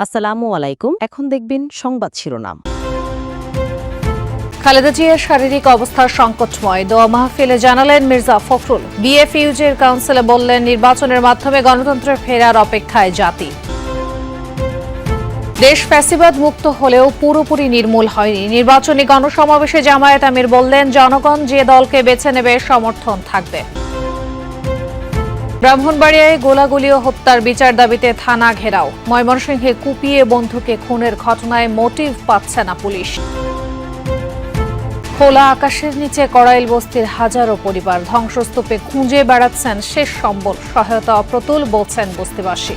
আসসালামু আলাইকুম। এখন দেখবেন সংবাদ শিরোনাম। খালেদা জিয়ার শারীরিক অবস্থা সংকটময়, দোয়া মাহফিলে জানালেন মির্জা ফখরুল। বিএফইউজের কাউন্সিলে বললেন নির্বাচনের মাধ্যমে গণতন্ত্রের ফেরার অপেক্ষায় জাতি। দেশ ফ্যাসিবাদ মুক্ত হলেও পুরোপুরি নির্মূল হয়নি। নির্বাচনী গণসমাবেশে জামায়াত আমির বললেন জনগণ যে দলকে বেছে নেবে সমর্থন থাকবে। ব্রাহ্মণবাড়িয়ায় গোলাগুলি ও হত্যার বিচার দাবিতে থানা ঘেরাও। ময়মনসিংহে কুপিয়ে বন্ধুকে খুনের ঘটনায় মোটিভ পাচ্ছে না পুলিশ। খোলা আকাশের নিচে কড়াইল বস্তির হাজারো পরিবার, ধ্বংসস্তূপে খুঁজে বেড়াচ্ছেন শেষ সম্বল, সহায়তা অপ্রতুল বলছেন বস্তিবাসী।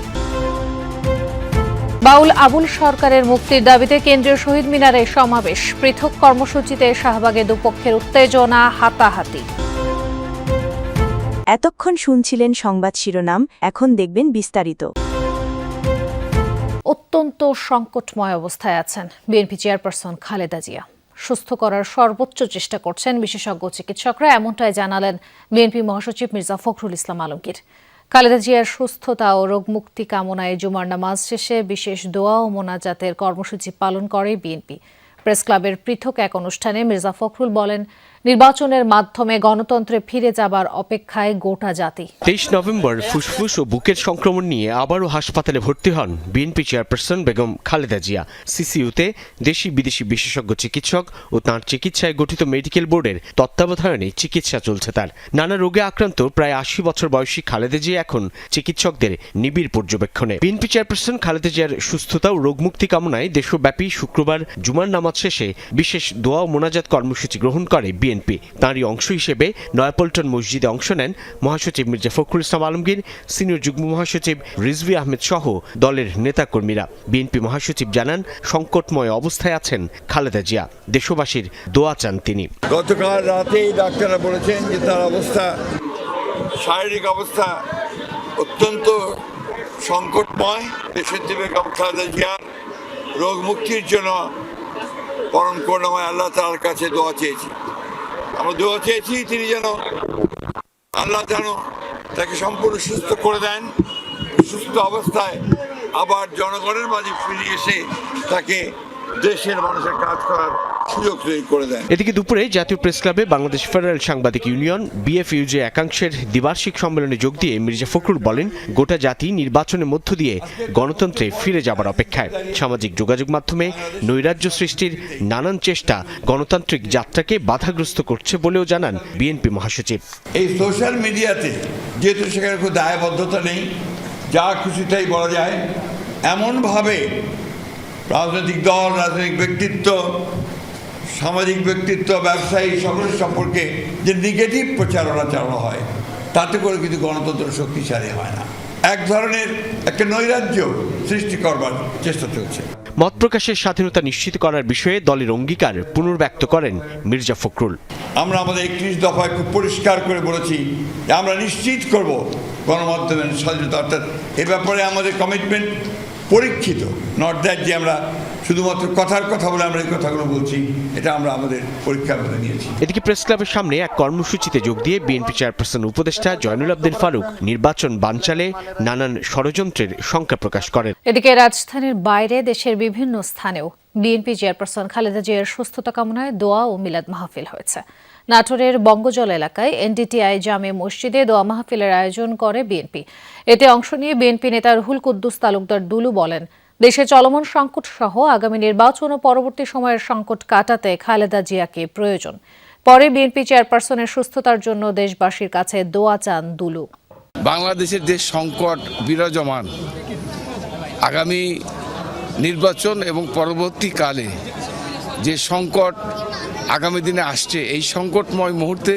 বাউল আবুল সরকারের মুক্তির দাবিতে কেন্দ্রীয় শহীদ মিনারে সমাবেশ, পৃথক কর্মসূচিতে শাহবাগে দুপক্ষের উত্তেজনা, হাতাহাতি। এতক্ষণ শুনছিলেন সংবাদ শিরোনাম, এখন দেখবেন বিস্তারিত। অত্যন্ত সংকটময় অবস্থায় আছেন বিএনপি চেয়ারপারসন খালেদা জিয়া। সুস্থ করার সর্বোচ্চ চেষ্টা করছেন বিশেষজ্ঞ চিকিৎসকরা, এমনটাই জানালেন বিএনপি মহাসচিব মির্জা ফখরুল ইসলাম আলমগীর। খালেদা জিয়ার সুস্থতা ও রোগমুক্তি কামনায় জুমার নামাজ শেষে বিশেষ দোয়া ও মোনাজাতের কর্মসূচি পালন করে বিএনপি। প্রেস ক্লাবের পৃথক এক অনুষ্ঠানে মির্জা ফখরুল বলেন, নির্বাচনের মাধ্যমে গণতন্ত্রে ফিরে যাবার অপেক্ষায় গোটা জাতি। 23 নভেম্বর ফুসফুস ও বুকের সংক্রমণ নিয়ে আবারও হাসপাতালে ভর্তি হন বিএনপি চেয়ারপারসন বেগম খালেদা জিয়া। সিসিইউতে দেশি বিদেশি বিশেষজ্ঞ চিকিৎসক ও তাঁর চিকিৎসায় গঠিত মেডিকেল বোর্ডের তত্ত্বাবধানে চিকিৎসা চলছে তার। নানা রোগে আক্রান্ত প্রায় 80 বছর বয়সী খালেদা জিয়া এখন চিকিৎসকদের নিবিড় পর্যবেক্ষণে। বিএনপি চেয়ারপারসন খালেদা জিয়ার সুস্থতা ও রোগমুক্তি কামনায় দেশব্যাপী শুক্রবার জুমার নামাজ শেষে বিশেষ দোয়া ও মোনাজাত কর্মসূচি গ্রহণ করে বিএনপি। তাঁরই অংশ হিসেবে নয়াপল্টন মসজিদে অংশ নেন মহাসচিব মির্জা ফখরুল ইসলাম আলমগীর, সিনিয়র যুগ্ম মহাসচিব রিজভী আহমেদ সহ দলের নেতাকর্মীরা। বিএনপি মহাসচিব জানান, সংকটময় অবস্থায় আছেন খালেদা জিয়া, দেশবাসীর দোয়া চান তিনি। গতকাল রাতেই ডাক্তাররা বলেছেন যে তার শারীরিক অবস্থা অত্যন্ত সংকটময়। দেশনেত্রী বেগম খালেদা জিয়ার রোগ মুক্তির জন্য পরম করুণাময় আল্লাহ তাআলার কাছে দোয়া চেয়েছি। আমরা দোয়া চেয়েছি তিনি যেন আল্লাহ যেন তাকে সম্পূর্ণ সুস্থ করে দেন, সুস্থ অবস্থায় আবার জনগণের মাঝে ফিরে এসে তাকে দেশের মানুষের কাজ করার সুযোগ তৈরি করে দেন। এদিকে দুপুরে জাতীয় প্রেস ক্লাবে বাংলাদেশ ফেডারেল সাংবাদিক ইউনিয়ন বিএফইউজে একাংশের দ্বিবার্ষিক সম্মেলনে যোগ দিয়ে মির্জা ফখরুল বলেন, গোটা জাতি নির্বাচনের মধ্য দিয়ে গণতন্ত্রে ফিরে যাবার অপেক্ষায়। সামাজিক যোগাযোগ মাধ্যমে নৈরাজ্য সৃষ্টির নানান চেষ্টা গণতান্ত্রিক যাত্রাকে বাধাগ্রস্ত করছে বলেও জানান বিএনপি মহাসচিব। এই সোশ্যাল মিডিয়াতে যেহেতু সেখানে কোনো দায়বদ্ধতা নেই, যা খুশি তাই বলা যায়, এমনভাবে রাজনৈতিক দল, রাজনৈতিক ব্যক্তিত্ব, সামাজিক ব্যক্তিত্ব, ব্যবসায়ী সকলের সম্পর্কে যে নেগেটিভ প্রচারণা চালানো হয়, তাতে করে কিন্তু গণতন্ত্র শক্তিশালী হয় না। এক ধরনের একটা নৈরাজ্য সৃষ্টি করবার চেষ্টা চলছে। মত প্রকাশের স্বাধীনতা নিশ্চিত করার বিষয়ে দলের অঙ্গীকার পুনর্ব্যক্ত করেন মির্জা ফখরুল। আমরা আমাদের 31 দফায় খুব পরিষ্কার করে বলেছি যে আমরা নিশ্চিত করব গণমাধ্যমের স্বাধীনতা, অর্থাৎ এ ব্যাপারে আমাদের কমিটমেন্ট পরীক্ষিত, নট দ্যাট যে আমরা শুধুমাত্র কথার কথা বলে আমরা এই কথাগুলো বলছি, এটা আমরা আমাদের পরীক্ষার মধ্যে নিয়েছি। এদিকে প্রেস ক্লাবের সামনে এক কর্মসূচিতে যোগ দিয়ে বিএনপি চেয়ারপারসন উপদেষ্টা জয়নুল আবদিন ফারুক নির্বাচন বানচালে নানান ষড়যন্ত্রের শঙ্কা প্রকাশ করেন। এদিকে রাজধানীর বাইরে দেশের বিভিন্ন স্থানেও বিএনপি চেয়ারপারসন খালেদা জিয়ার সুস্থতা কামনায় দোয়া ও মিলাদ মাহফিল হয়েছে। নাটোরের বঙ্গজল এলাকায় এনডিটিআই জামে মসজিদে দোয়া মাহফিলের আয়োজন করে বিএনপি। এতে অংশ নিয়ে বিএনপি নেতা রুহুল কুদ্দুস তালুকদার দুলু বলেন, দেশে চলমান সংকট সহ আগামী নির্বাচন ও পরবর্তী সময়ের সংকট কাটাতে খালেদা জিয়াকে প্রয়োজন। পরে বিএনপি চেয়ারপারসনের সুস্থতার জন্য দেশবাসীর কাছে দোয়া চান দুলু। বাংলাদেশের যে সংকট বিরাজমান, আগামী নির্বাচন এবং পরবর্তীকালে যে সংকট আগামী দিনে আসছে, এই সংকটময় মুহূর্তে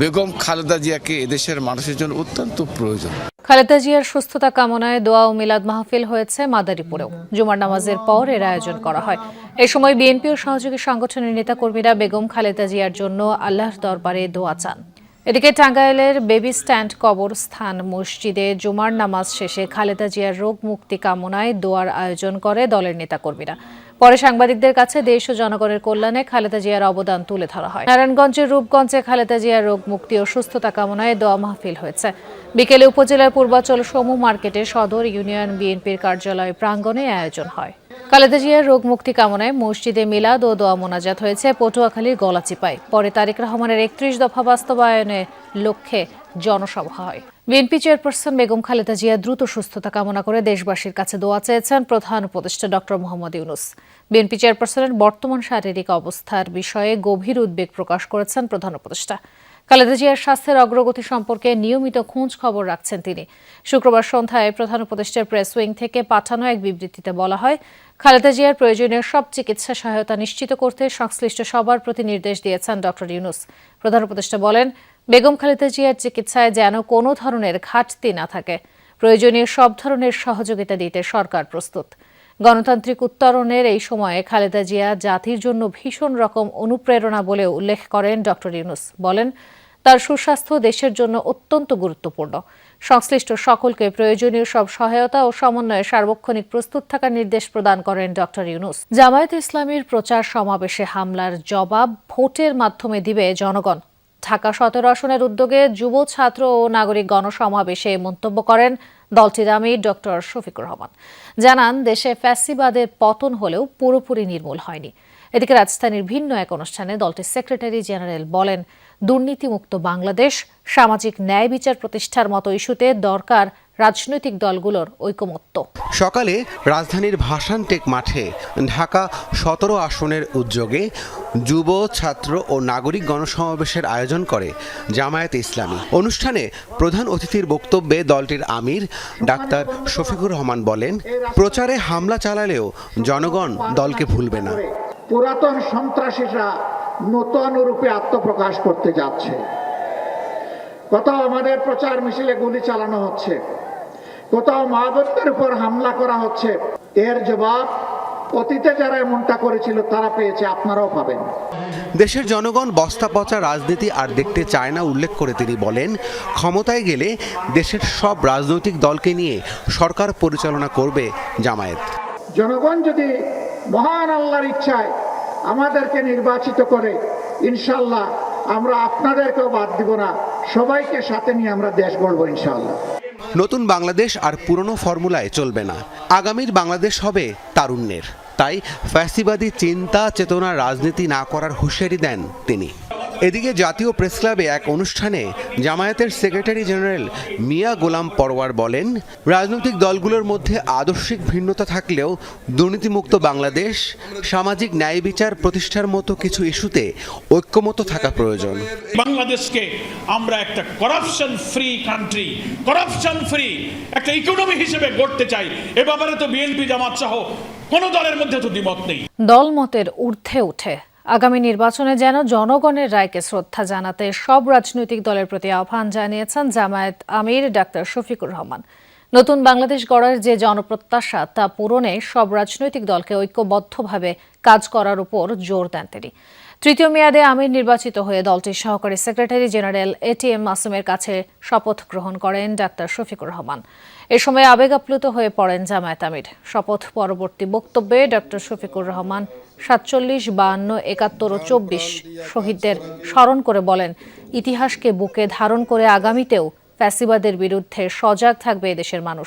বেগম খালেদা জিয়াকে এদেশের মানুষের জন্য অত্যন্ত প্রয়োজন। খালেদা জিয়ার সুস্থতা কামনায় দোয়া ও মিলাদ মাহফিল হয়েছে মাদারীপুরেও। জুমার নামাজের পর এর আয়োজন করা হয়। এ সময় বিএনপি ও সহযোগী সংগঠনের নেতাকর্মীরা বেগম খালেদা জিয়ার জন্য আল্লাহর দরবারে দোয়া চান। এদিকে টাঙ্গাইলের বেবি স্ট্যান্ড কবরস্থান মসজিদে জুমার নামাজ শেষে খালেদা জিয়ার রোগ মুক্তি কামনায় দোয়ার আয়োজন করে দলের নেতাকর্মীরা। পরে সাংবাদিকদের কাছে দেশ ও জনগণের কল্যাণে খালেদা জিয়ার অবদান তুলে ধরা হয়। নারায়ণগঞ্জের রূপগঞ্জে খালেদা জিয়ার রোগ মুক্তি ও সুস্থতা কামনায় দোয়া মাহফিল হয়েছে। বিকেলে উপজেলার পূর্বাচল সমু মার্কেটে সদর ইউনিয়ন বিএনপির কার্যালয় প্রাঙ্গণে আয়োজন হয়। খালেদা জিয়ার রোগ মুক্তি কামনায় মসজিদে মিলাদ ও দোয়া মোনাজাত হয়েছে পটুয়াখালীর গলাচিপায়। পরে তারেক রহমানের ৩১ দফা বাস্তবায়নের লক্ষ্যে জনসভা হয়। বিএনপি চেয়ারপারসন বেগম খালেদা জিয়া দ্রুত সুস্থতা কামনা করে দেশবাসীর কাছে দোয়া চেয়েছেন প্রধান উপদেষ্টা ডক্টর মোহাম্মদ ইউনূস। বিএনপি চেয়ারপারসনের বর্তমান শারীরিক অবস্থার বিষয়ে গভীর উদ্বেগ প্রকাশ করেছেন প্রধান উপদেষ্টা। খালেদা জিয়ার স্বাস্থ্যের অগ্রগতি সম্পর্কে নিয়মিত খোঁজ খবর রাখছেন তিনি। শুক্রবার সন্ধ্যায় প্রধান উপদেষ্টার প্রেস উইং থেকে পাঠানো এক বিবৃতিতে বলা হয়, খালেদা জিয়ার প্রয়োজনীয় সব চিকিৎসা সহায়তা নিশ্চিত করতে সংশ্লিষ্ট সবার প্রতি নির্দেশ দিয়েছেন ডক্টর ইউনূস। প্রধান উপদেষ্টা বলেন, বেগম খালেদা জিয়ার চিকিৎসায় যেন কোনো ধরনের ঘাটতি না থাকে। প্রয়োজনীয় সব ধরনের সহযোগিতা দিতে সরকার প্রস্তুত। গণতান্ত্রিক উত্তরণের এই সময়ে খালেদা জিয়া জাতির জন্য ভীষণ রকম অনুপ্রেরণা বলে উল্লেখ করেন ডক্টর ইউনূস। বলেন, তার সুস্বাস্থ্য দেশের জন্য অত্যন্ত গুরুত্বপূর্ণ। সংশ্লিষ্ট সকলকে প্রয়োজনীয় সব সহায়তা ও সমন্বয়ে সার্বক্ষণিক প্রস্তুত থাকার নির্দেশ প্রদান করেন ডক্টর ইউনূস। জামায়াতে ইসলামীর প্রচার সমাবেশে হামলার জবাব ভোটের মাধ্যমে দিবে জনগণ। ঢাকা ১৭ আসনের উদ্যোগে যুব ছাত্র ও নাগরিক গণসমাবেশে মন্তব্য করেন দলটির আমির ডক্টর শফিকুর রহমান। জানান, দেশে ফ্যাসিবাদের পতন হলেও পুরোপুরি নির্মূল হয়নি। এদিকে রাজধানীর ভিন্ন এক অনুষ্ঠানে দলটির সেক্রেটারি জেনারেল বলেন, দুর্নীতিমুক্ত বাংলাদেশ, সামাজিক ন্যায় বিচার প্রতিষ্ঠার মতো ইস্যুতে দরকার রাজনৈতিক দলগুলোর ঐকমত্য। সকালে রাজধানীর ভাসানটেক মাঠে ঢাকা ১৭ আসনের উদ্যোগে যুব ছাত্র ও নাগরিক গণসমাবেশের আয়োজন করে জামায়াতে ইসলামী। অনুষ্ঠানে প্রধান অতিথির বক্তব্যে দলটির আমির ডাক্তার শফিকুর রহমান বলেন, প্রচারে হামলা চালালেও জনগণ দলকে ভুলবে না। পুরাতন সন্ত্রাসীরা নতুন রূপে আত্মপ্রকাশ করতে যাচ্ছে। কোথাও আমাদের প্রচার মিছিলে গুলি চালানো হচ্ছে, কোথাও মাহবুবদের উপর হামলা করা হচ্ছে। এর জবাব অতীতে যারা এমনটা করেছিল তারা পেয়েছে, আপনারাও পাবেন। দেশের জনগণ বস্তা পচা রাজনীতি আর দেখতে চায় না উল্লেখ করে তিনি বলেন, ক্ষমতায় গেলে দেশের সব রাজনৈতিক দলকে নিয়ে সরকার পরিচালনা করবে জামায়াত। জনগণ যদি মহান আল্লাহর ইচ্ছায় আমাদেরকে নির্বাচিত করে, ইনশাল্লাহ আমরা আপনাদেরকেও বাদ দিব না, সবাইকে সাথে নিয়ে আমরা দেশ গড়ব ইনশাল্লাহ। নতুন বাংলাদেশ আর পুরনো ফর্মুলায় চলবে না। আগামীর বাংলাদেশ হবে তারুণ্যের। তাই ফ্যাসিবাদী চিন্তা চেতনার রাজনীতি না করার হুঁশিয়ারি দেন তিনি। এদিকে জাতীয় প্রেসক্লাবে এক অনুষ্ঠানে জামায়াতের সেক্রেটারি জেনারেল মিয়া গোলাম পরওয়ার বলেন, রাজনৈতিক দলগুলোর মধ্যে আদর্শিক ভিন্নতা থাকলেও দুর্নীতিমুক্ত বাংলাদেশ, সামাজিক ন্যায় বিচার প্রতিষ্ঠার মতো কিছু ইস্যুতে ঐক্যমত থাকা প্রয়োজন। বাংলাদেশকে আমরা একটা corruption free country, corruption free একটা ইকোনমি হিসেবে গড়তে চাই। এ ব্যাপারে তো বিএনপি জামাত সহ কোন দলের মধ্যে তো দ্বিমত নেই। দলমতের ঊর্ধ্বে উঠে আগামী নির্বাচনে যেন জনগণের রায়কে শ্রদ্ধা জানাতে সব রাজনৈতিক দলের প্রতি আহ্বান জানিয়েছেন জামায়াত আমির ডাক্তার শফিকুর রহমান। নতুন বাংলাদেশ গড়ার যে জনপ্রত্যাশা তা পূরণে সব রাজনৈতিক দলকে ঐক্যবদ্ধভাবে কাজ করার উপর জোর দেন তিনি। তৃতীয় মেয়াদে আমির নির্বাচিত হয়ে দলটির সহকারী সেক্রেটারি জেনারেল এটিএম মাসুমের কাছে শপথ গ্রহণ করেন ডাক্তার শফিকুর রহমান। এ সময় আবেগ আপ্লুত হয়ে পড়েন জামায়াত আমির। শপথ পরবর্তী বক্তব্যে ডক্টর শফিকুর রহমান ৪৭, ৫২, ৭১ ও ২৪ শহীদদের স্মরণ করে বলেন, ইতিহাসকে বুকে ধারণ করে আগামীতেও ফ্যাসিবাদের বিরুদ্ধে সজাগ থাকবে এদেশের মানুষ।